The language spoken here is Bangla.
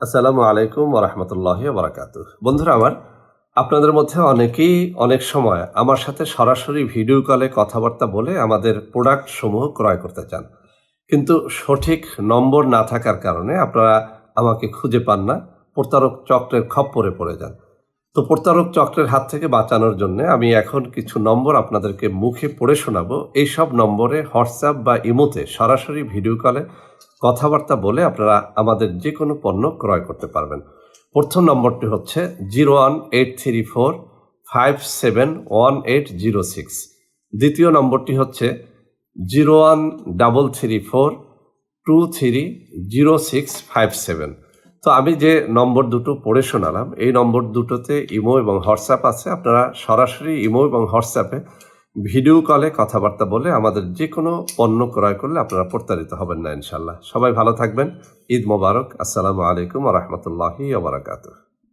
আসসালামু আলাইকুম ওয়া রাহমাতুল্লাহি ওয়া বারাকাতুহু। বন্ধুরা আমার, আপনাদের মধ্যে অনেকেই অনেক সময় আমার সাথে সরাসরি ভিডিও কলে কথাবার্তা বলে আমাদের প্রোডাক্ট সমূহ ক্রয় করতে চান। কিন্তু সঠিক নম্বর না থাকার কারণে আপনারা আমাকে খুঁজে পান না। প্রতারক চক্রের খপ্পরে পড়ে যান। তো প্রতারক চক্রের হাত থেকে বাঁচানোর জন্যে আমি এখন কিছু নম্বর আপনাদেরকে মুখে পড়ে শোনাবো। এইসব নম্বরে হোয়াটসঅ্যাপ বা ইমোতে সরাসরি ভিডিও কলে কথাবার্তা বলে আপনারা আমাদের যেকোনো পণ্য ক্রয় করতে পারবেন। প্রথম নম্বরটি হচ্ছে 018345711806। দ্বিতীয় নম্বরটি হচ্ছে 013342300657। তো আমি যে নম্বর দুটো পড়ে শোনালাম, এই নম্বর দুটোতে ইমো এবং হোয়াটসঅ্যাপ আছে। আপনারা সরাসরি ইমো এবং হোয়াটসঅ্যাপে ভিডিও কলে কথাবার্তা বলে আমাদের যে কোনো পণ্য ক্রয় করলে আপনারা প্রতারিত হবেন না ইনশাল্লাহ। সবাই ভালো থাকবেন। ঈদ মোবারক। আসসালামু আলাইকুম ওয়া রাহমাতুল্লাহি ওয়া বারাকাতুহু।